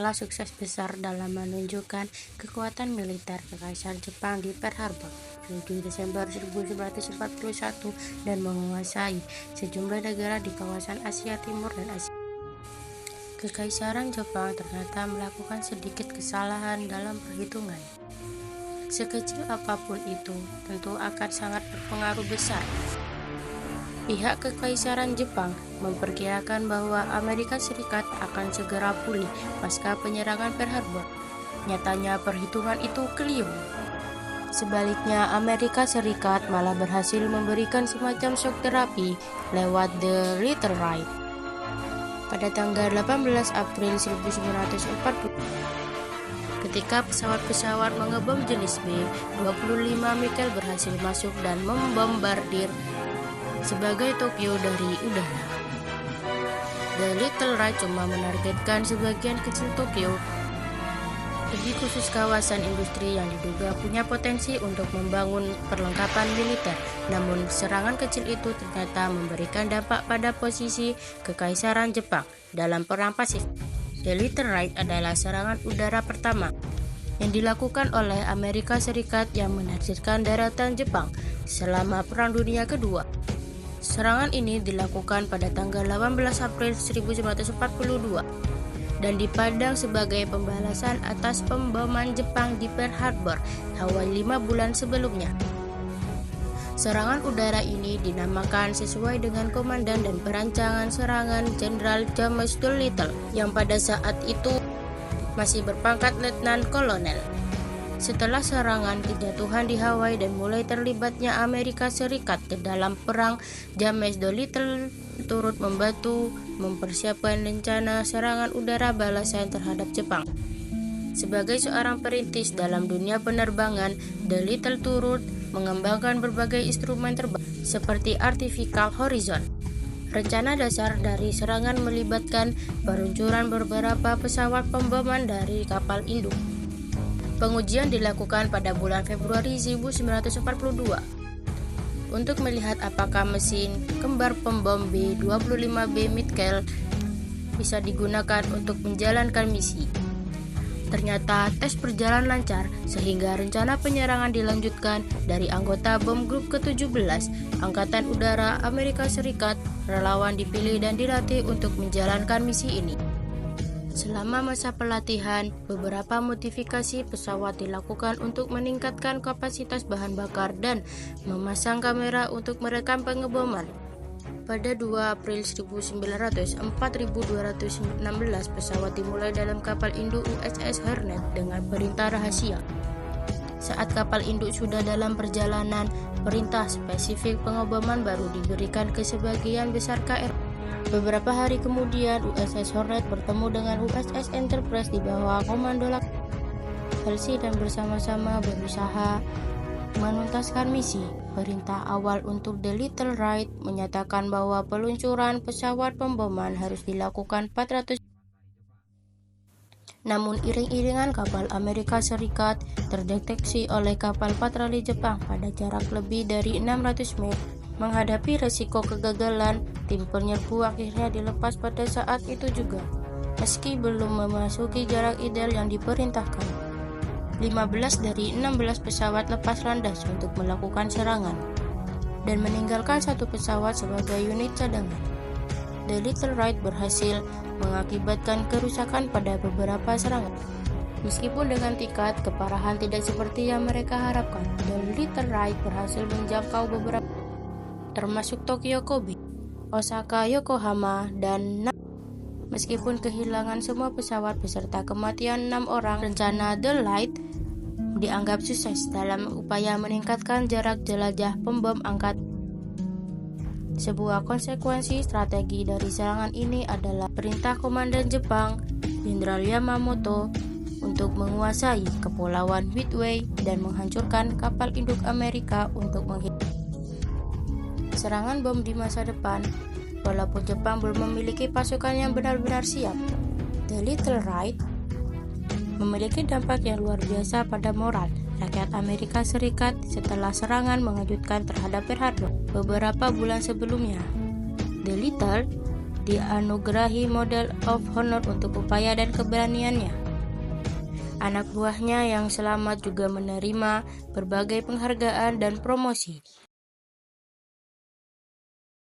adalah sukses besar dalam menunjukkan kekuatan militer Kekaisaran Jepang di Pearl Harbor 7 Desember 1941 dan menguasai sejumlah negara di kawasan Asia Timur dan Asia. Kekaisaran Jepang ternyata melakukan sedikit kesalahan dalam perhitungan. Sekecil apapun itu, tentu akan sangat berpengaruh besar. Pihak Kekaisaran Jepang memperkirakan bahwa Amerika Serikat akan segera pulih pasca penyerangan Pearl Harbor. Nyatanya perhitungan itu keliru. Sebaliknya, Amerika Serikat malah berhasil memberikan semacam shock terapi lewat The Little Ride. Pada tanggal 18 April 1940, ketika pesawat-pesawat mengebom jenis B-25 Michael berhasil masuk dan membombardir sebagai Tokyo dari udara. The Little Ride cuma menargetkan sebagian kecil Tokyo, lebih khusus kawasan industri yang diduga punya potensi untuk membangun perlengkapan militer. Namun serangan kecil itu ternyata memberikan dampak pada posisi Kekaisaran Jepang dalam Perang Pasifik. The Little Ride adalah serangan udara pertama yang dilakukan oleh Amerika Serikat yang menargetkan daratan Jepang selama Perang Dunia Kedua. Serangan ini dilakukan pada tanggal 18 April 1942 dan dipandang sebagai pembalasan atas pemboman Jepang di Pearl Harbor, Hawaii 5 bulan sebelumnya. Serangan udara ini dinamakan sesuai dengan komandan dan perancangan serangan Jenderal James Doolittle yang pada saat itu masih berpangkat letnan kolonel. Setelah serangan kejatuhan di Hawaii dan mulai terlibatnya Amerika Serikat ke dalam perang, James Doolittle turut membantu mempersiapkan rencana serangan udara balasan terhadap Jepang. Sebagai seorang perintis dalam dunia penerbangan, Doolittle turut mengembangkan berbagai instrumen terbang seperti Artificial Horizon. Rencana dasar dari serangan melibatkan peluncuran beberapa pesawat pemboman dari kapal induk. Pengujian dilakukan pada bulan Februari 1942 untuk melihat apakah mesin kembar pembom B-25B Michael bisa digunakan untuk menjalankan misi. Ternyata tes berjalan lancar sehingga rencana penyerangan dilanjutkan dari anggota bom grup ke-17 Angkatan Udara Amerika Serikat. Relawan dipilih dan dilatih untuk menjalankan misi ini. Selama masa pelatihan, beberapa modifikasi pesawat dilakukan untuk meningkatkan kapasitas bahan bakar dan memasang kamera untuk merekam pengeboman. Pada 2 April 1900, 4.216 pesawat dimulai dalam kapal induk USS Hornet dengan perintah rahasia. Saat kapal induk sudah dalam perjalanan, perintah spesifik pengeboman baru diberikan ke sebagian besar KR. Beberapa hari kemudian, USS Hornet bertemu dengan USS Enterprise di bawah komando Halsey dan bersama-sama berusaha menuntaskan misi. Perintah awal untuk The Little Ride menyatakan bahwa peluncuran pesawat pemboman harus dilakukan 400. Namun iring-iringan kapal Amerika Serikat terdeteksi oleh kapal patroli Jepang pada jarak lebih dari 600 mil. Menghadapi resiko kegagalan, tim penyerbu akhirnya dilepas pada saat itu juga, meski belum memasuki jarak ideal yang diperintahkan. 15 dari 16 pesawat lepas landas untuk melakukan serangan dan meninggalkan satu pesawat sebagai unit cadangan. The Little Ride berhasil mengakibatkan kerusakan pada beberapa serangan. Meskipun dengan tingkat keparahan tidak seperti yang mereka harapkan, The Little Ride berhasil menjangkau beberapa termasuk Tokyo, Kobe, Osaka, Yokohama, dan meskipun kehilangan semua pesawat beserta kematian 6 orang, rencana The Light dianggap sukses dalam upaya meningkatkan jarak jelajah pembom angkat. Sebuah konsekuensi strategi dari serangan ini adalah perintah Komandan Jepang, Jenderal Yamamoto, untuk menguasai Kepulauan Midway dan menghancurkan kapal induk Amerika untuk menghindari serangan bom di masa depan. Walaupun Jepang belum memiliki pasukan yang benar-benar siap, The Little Ride memiliki dampak yang luar biasa pada moral rakyat Amerika Serikat setelah serangan mengejutkan terhadap Pearl Harbor beberapa bulan sebelumnya. The Little dianugerahi Medal of Honor untuk upaya dan keberaniannya. Anak buahnya yang selamat juga menerima berbagai penghargaan dan promosi.